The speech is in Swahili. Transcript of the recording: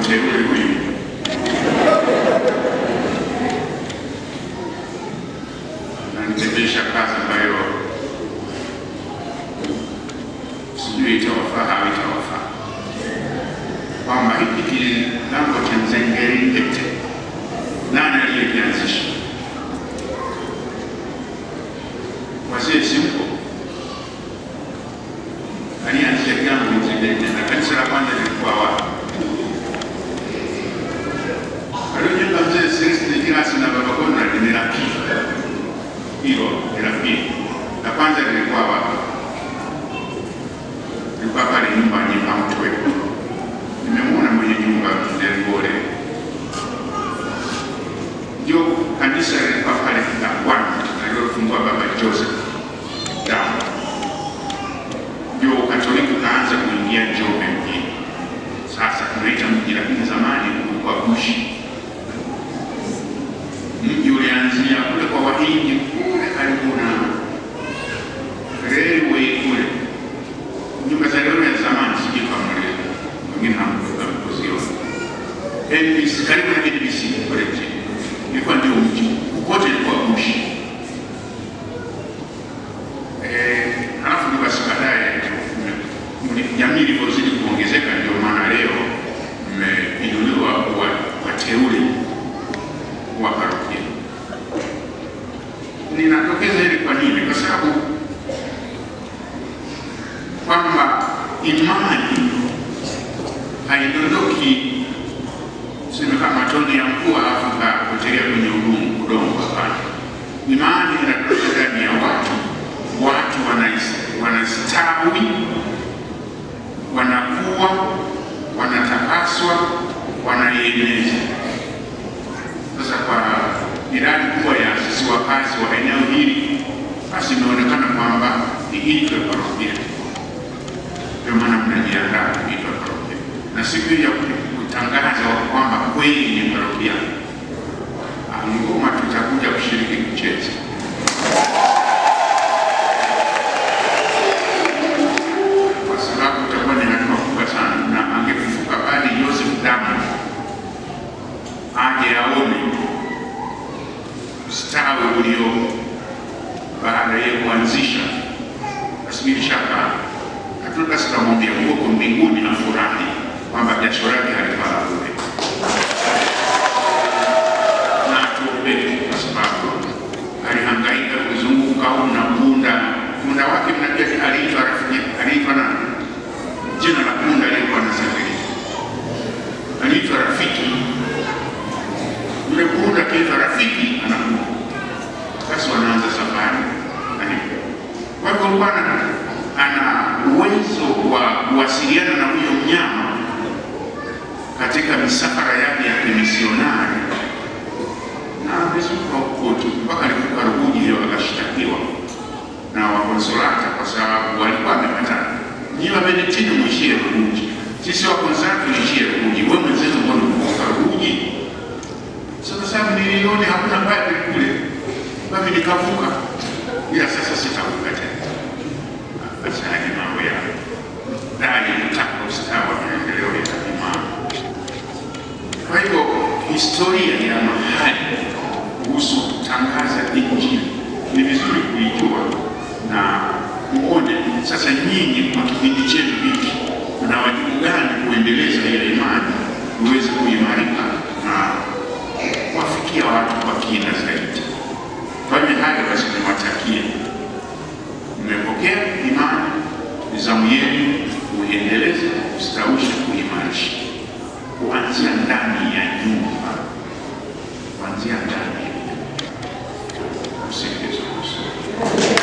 mteule huyu ananitendesha kazi ambayo sijui itawafaa au itawafaa, kwamba hiki kilango cha Nzengerindete nani aliyekianzisha? Wazee simpo alianzisha kilango Nzengerindete, na kanisa la kwanza lilikuwa wapi? Aliyojenga mzee Celestine Kirasi na Baba Conrad ni la pili. Hilo ni la pili. La kwanza lilikuwa wapi? Lilikuwa pale nyumbani pa Mtwe. Nimemuona mwenye nyumba Ndelibole. Ndio kanisa lilikuwa pale la kwanza alilofungua Baba Joseph Damu. Ndio Katoliki kaanza kuingia Njombe mjini. Sasa tunaita mji, lakini zamani kulikuwa Bushi. Mji ulianzia kule kwa Wahindi kule karibu na railway kule. Nyumba za railway ya zamani sijui kama mlio wengine hamkuziona. NBC karibu na NBC kule chini. Ilikuwa ndio mji. Kote ilikuwa Bushi. Halafu ni basi baadaye jamii ilivyozidi kuongezeka, ndio maana leo mmeinuliwa wateule wa parokia. Ninatokeza hili kwa nini? Kwa sababu kwamba imani haidondoki sema kama tone ya mvua alafu kapotelea kwenye udongo. Hapana, imani inatoka ndani ya watu wanastawi, wanakuwa, wanatakaswa, wanaieneza. Sasa kwa miradi kubwa ya sisi wakazi wa eneo hili, basi imeonekana kwamba iitwe parokia. Ndio maana mnajiandaa kuitwa parokia, na siku ya kutangaza kwamba kweli ni parokia, ngoma tutakuja kushiriki kucheza. Kwa sababu utakuwa ni hatua kubwa sana, na angefufuka Padre Joseph Damu aje aone ustawi ulio baada ya kuanzisha. Basi bila shaka hatuta sitamwambia huko mbinguni afurahi kwamba jasho lake halipala bure, na atuombe kwa sababu alihangaika kuzunguka na punda wake mnajua aliitwa na jina la punda aliyekuwa anasafiri aliitwa Rafiki. Yule punda kiitwa Rafiki anakuja. Basi wanaanza safari. Kwa hivyo Bwana ana uwezo wa kuwasiliana na huyo mnyama katika misafara yake ya kimisionari, na amezuka huko mpaka alifika Ruguje. Leo akashtakiwa na wakonsolata kwa sababu walikuwa wamepata nyiwa Benedictine mwishie Ruguje, sisi wakonsolata mwishie Ruguje, wewe mwenzetu mbona unavuka Ruguje? Sasa sababu nilione hakuna padri kule, mimi nikavuka, ila sasa sitavuka tena. Basi hadi mambo ya dai kutaka ustawi wa maendeleo ya imani. Kwa hivyo historia ya mahali kuhusu kutangaza Injili ni vizuri kuijua na muone sasa nyinyi kwa kipindi chenu hiki na wajibu gani kuendeleza ile imani uweze kuimarika na kuwafikia watu kwa kina zaidi. Kwa hivyo haya basi niwatakie, mmepokea imani, nizamu yenu uiendeleze, kustawisha, kuimarisha kuanzia ndani ya nyumba, kuanzia ndani ya nyumba. Usikize.